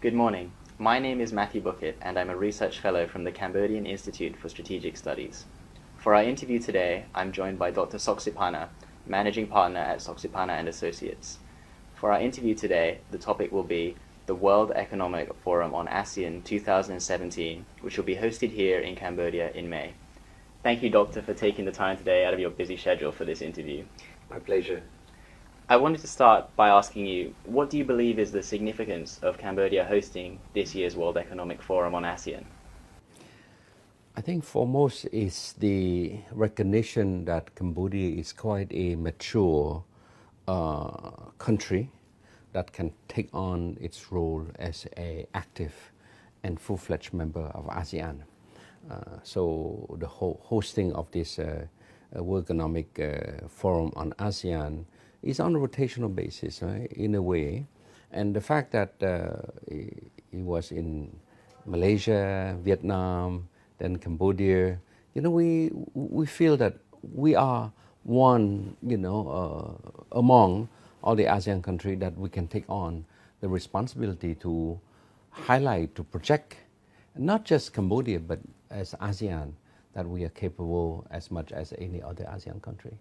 Good morning. My name is Matthew Buckett, and I'm a research fellow from the Cambodian Institute for Strategic Studies. For our interview today, I'm joined by Dr. Siphana, managing partner at Siphana and Associates. For our interview today, the topic will be the World Economic Forum on ASEAN 2017, which will be hosted here in Cambodia in May. Thank you, Doctor, for taking the time today out of your busy schedule for this interview. My pleasure. I wanted to start by asking you, what do you believe is the significance of Cambodia hosting this year's World Economic Forum on ASEAN? I think foremost is the recognition that Cambodia is quite a mature country that can take on its role as an active and full-fledged member of ASEAN. So the hosting of this World Economic Forum on ASEAN is on a rotational basis, right, in a way. And the fact that it was in Malaysia, Vietnam, then Cambodia, we feel that we are one, among all the ASEAN countries that we can take on the responsibility to highlight, to project, not just Cambodia, but as ASEAN, that we are capable as much as any other ASEAN country.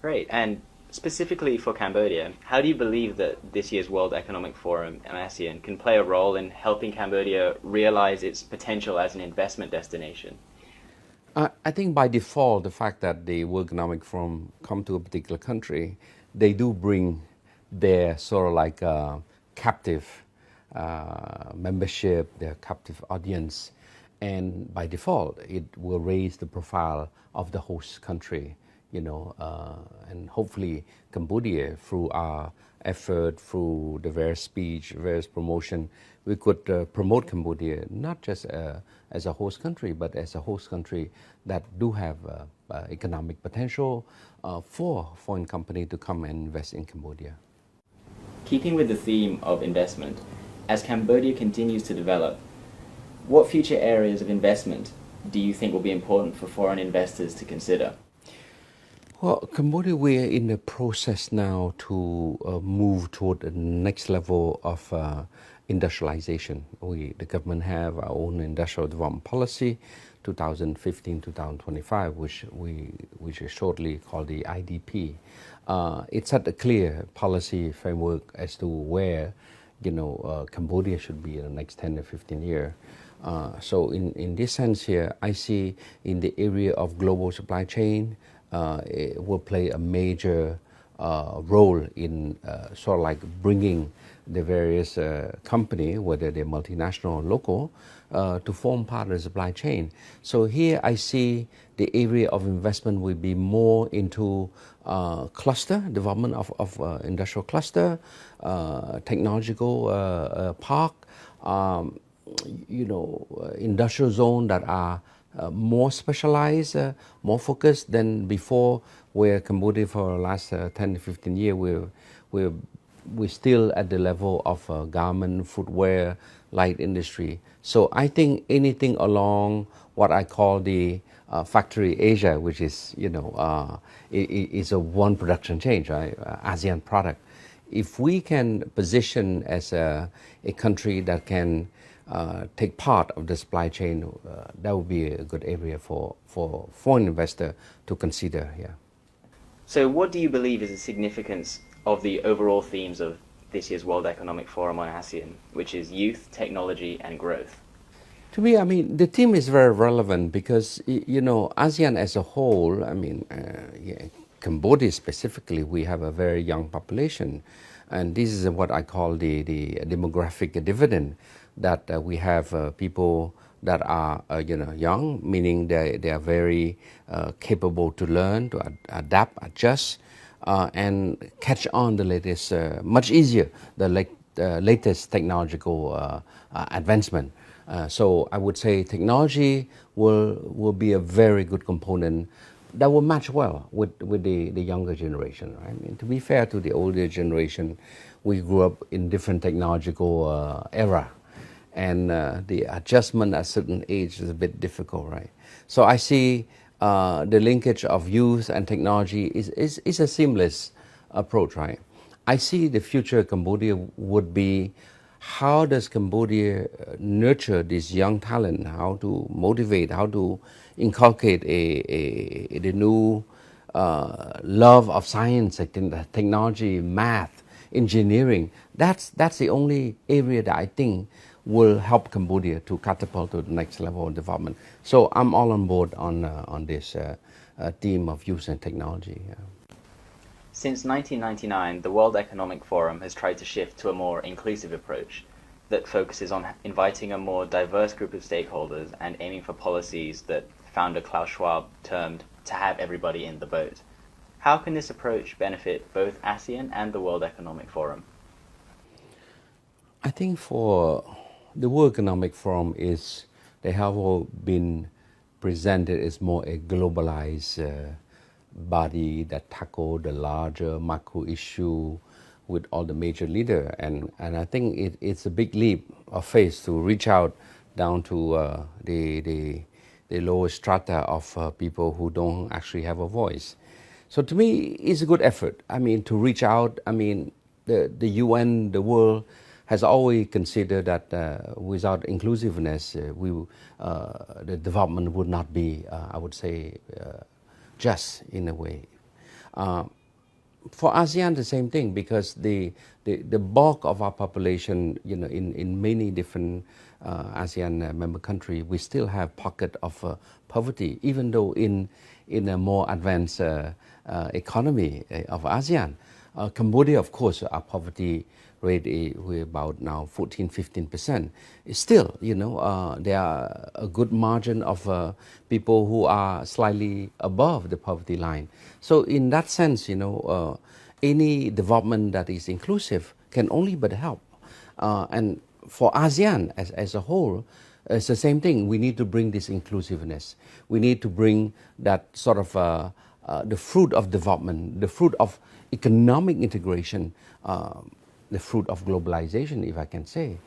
Great. And specifically for Cambodia, how do you believe that this year's World Economic Forum and ASEAN can play a role in helping Cambodia realize its potential as an investment destination? I think by default, the fact that the World Economic Forum come to a particular country, they do bring their sort of like captive membership, their captive audience, and by default, it will raise the profile of the host country. And hopefully Cambodia, through our effort, through the various speech, various promotion, we could promote Cambodia not just as a host country, but as a host country that do have economic potential for foreign companies to come and invest in Cambodia. Keeping with the theme of investment, as Cambodia continues to develop, what future areas of investment do you think will be important for foreign investors to consider? Well, Cambodia, we are in the process now to move toward the next level of industrialization. The government have our own industrial development policy, 2015-2025, which is shortly called the IDP. It set a clear policy framework as to where, Cambodia should be in the next 10 or 15 years. So in this sense here, I see in the area of global supply chain, it will play a major role in sort of like bringing the various company, whether they're multinational or local, to form part of the supply chain. So here I see the area of investment will be more into cluster, development of industrial cluster, technological park, industrial zone that are more specialized, more focused than before, where Cambodia for the last 10 to 15 years, we're still at the level of garment, footwear, light industry. So I think anything along what I call the factory Asia, which is, is a one production change, right? ASEAN product. If we can position as a country that can take part of the supply chain, that would be a good area for foreign investor to consider here. So what do you believe is the significance of the overall themes of this year's World Economic Forum on ASEAN, which is youth, technology, and growth? To me, the theme is very relevant because, ASEAN as a whole, Cambodia specifically, we have a very young population. And this is what I call the demographic dividend, that we have people that are young, meaning they are very capable to learn, to adapt, adjust, and catch on the latest, much easier, the latest technological advancement. So I would say technology will be a very good component that will match well with the younger generation. Right? To be fair to the older generation, we grew up in different technological era. And the adjustment at a certain age is a bit difficult, right? So I see the linkage of youth and technology is a seamless approach, right? I see the future of Cambodia would be how does Cambodia nurture this young talent, how to motivate, how to inculcate the new love of science, technology, math, engineering. That's the only area that I think will help Cambodia to catapult to the next level of development. So I'm all on board on this theme of youth and technology. Since 1999, the World Economic Forum has tried to shift to a more inclusive approach that focuses on inviting a more diverse group of stakeholders and aiming for policies that founder Klaus Schwab termed to have everybody in the boat. How can this approach benefit both ASEAN and the World Economic Forum? I think for the World Economic Forum they have all been presented as more a globalized body that tackle the larger macro issue with all the major leaders, and I think it's a big leap of faith to reach out down to the lower strata of people who don't actually have a voice. So to me, it's a good effort. I mean, to reach out. I mean, the UN, the world has always considered that without inclusiveness, the development would not be, I would say, just in a way. For ASEAN, the same thing, because the bulk of our population, in many different ASEAN member countries, we still have pocket of poverty, even though in a more advanced economy of ASEAN. Cambodia, of course, our poverty rate we're about now 14-15%. Still, there are a good margin of people who are slightly above the poverty line. So in that sense, any development that is inclusive can only but help. And for ASEAN as a whole, it's the same thing. We need to bring this inclusiveness. We need to bring that sort of the fruit of development, the fruit of economic integration, the fruit of globalization, if I can say,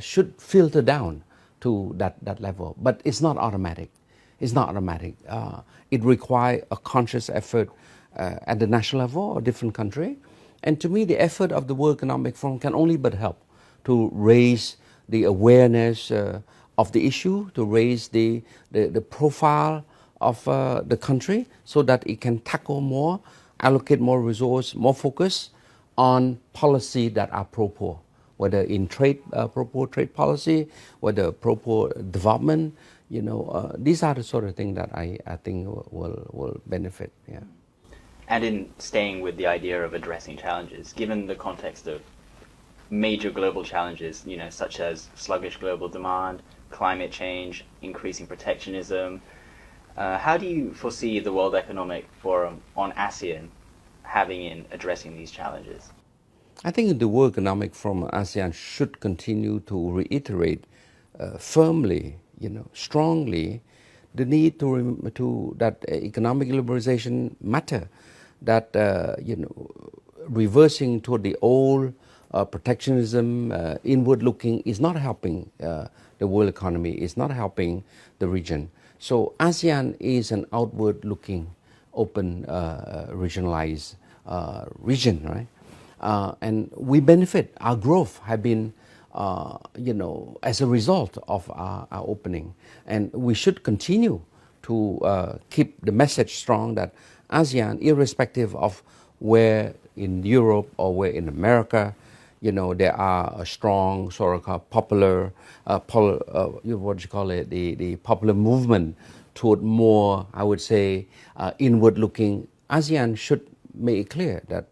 should filter down to that level. But it's not automatic. It's not automatic. It requires a conscious effort at the national level or different country. And to me, the effort of the World Economic Forum can only but help to raise the awareness of the issue, to raise the profile of the country so that it can tackle more, allocate more resource, more focus on policy that are pro-poor, whether in trade, pro-poor trade policy, whether pro-poor development. These are the sort of things that I think will benefit. Yeah. And in staying with the idea of addressing challenges, given the context of major global challenges, such as sluggish global demand, climate change, increasing protectionism, how do you foresee the World Economic Forum on ASEAN having in addressing these challenges? I think the World Economic Forum ASEAN should continue to reiterate firmly, strongly, the need to that economic liberalization matter, that reversing toward the old protectionism, inward looking is not helping the world economy, is not helping the region. So ASEAN is an outward looking, open, regionalized region, right? And we benefit. Our growth have been, as a result of our opening. And we should continue to keep the message strong that ASEAN, irrespective of where in Europe or where in America, there are a strong sort of popular, the popular movement toward more, I would say, inward-looking. ASEAN should make it clear that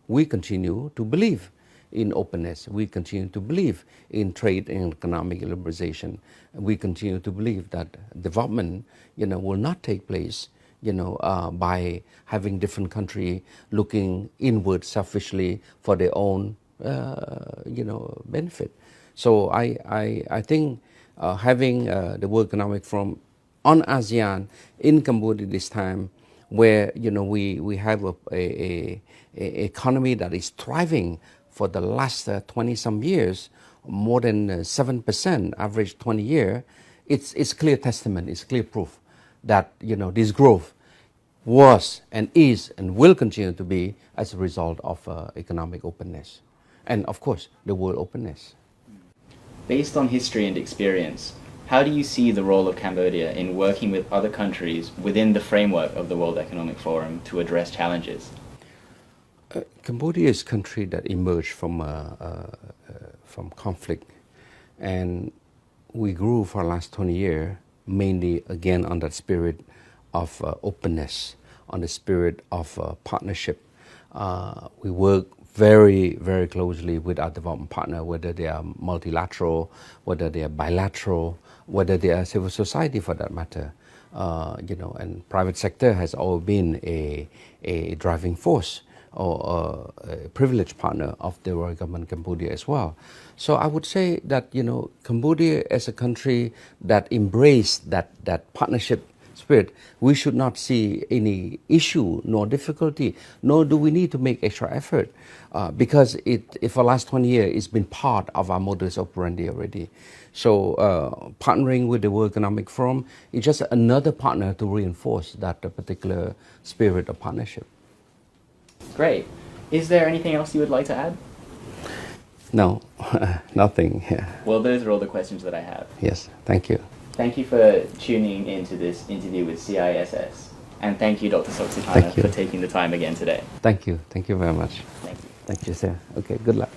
we continue to believe in openness. We continue to believe in trade and economic liberalization. We continue to believe that development, will not take place, by having different countries looking inward selfishly for their own, benefit. So I think having the World Economic Forum on ASEAN in Cambodia this time, where we have a economy that is thriving for the last 20-some years, more than 7% average 20 year, it's clear testament, it's clear proof that this growth was and is and will continue to be as a result of economic openness and of course the world openness. Based on history and experience, how do you see the role of Cambodia in working with other countries within the framework of the World Economic Forum to address challenges? Cambodia is a country that emerged from conflict, and we grew for the last 20 years mainly again on that spirit of openness, on the spirit of partnership. We work very, very closely with our development partner, whether they are multilateral, whether they are bilateral, whether they are civil society for that matter. And private sector has always been a driving force or a privileged partner of the Royal Government of Cambodia as well. So I would say that, Cambodia as a country that embraced that partnership spirit, we should not see any issue nor difficulty, nor do we need to make extra effort because for the last 20 years, it's been part of our modus operandi already. So partnering with the World Economic Forum is just another partner to reinforce that particular spirit of partnership. Great. Is there anything else you would like to add? No, nothing. Yeah. Well, those are all the questions that I have. Yes, thank you. Thank you for tuning into this interview with CISS. And thank you, Dr. Siphana, for taking the time again today. Thank you. Thank you very much. Thank you. Thank you, sir. Okay, good luck.